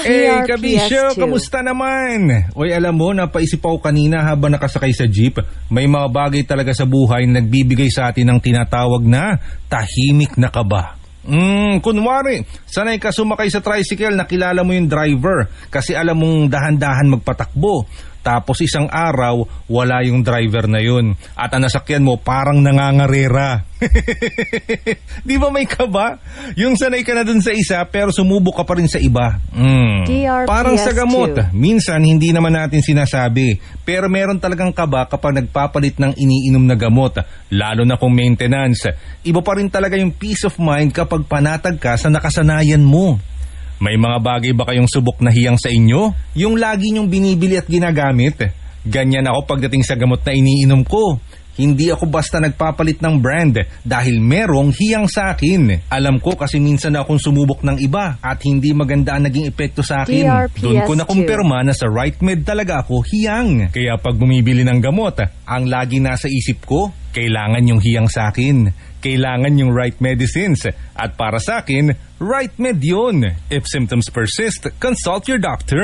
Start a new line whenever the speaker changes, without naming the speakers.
Hey, Kabisyo, kamusta naman? Uy, alam mo, napaisip ako kanina habang nakasakay sa jeep, may mga bagay talaga sa buhay na nagbibigay sa atin ng tinatawag na tahimik na kaba. Kunwari, sanay ka sumakay sa tricycle, nakilala mo yung driver kasi alam mong dahan-dahan magpatakbo. Tapos isang araw, wala yung driver na yun. At ang nasakyan mo parang nangangarera. Di ba may kaba? Yung sanay ka na dun sa isa pero sumubok ka pa rin sa iba. Parang sa gamot. Minsan hindi naman natin sinasabi. Pero meron talagang kaba kapag nagpapalit ng iniinom na gamot. Lalo na kung maintenance. Iba pa rin talaga yung peace of mind kapag panatag ka sa nakasanayan mo. May mga bagay ba kayong subok na hiyang sa inyo? Yung lagi nyong binibili at ginagamit? Ganyan ako pagdating sa gamot na iniinom ko. Hindi ako basta nagpapalit ng brand dahil merong hiyang sa akin. Alam ko kasi minsan na akong sumubok ng iba at hindi maganda ang naging epekto sa akin. Doon ko nakumpirma na sa RightMed talaga ako hiyang. Kaya pag bumibili ng gamot, ang lagi nasa isip ko, kailangan yung hiyang sa akin. Kailangan yung right medicines. At para sa akin, RightMed yun. If symptoms persist, consult your doctor.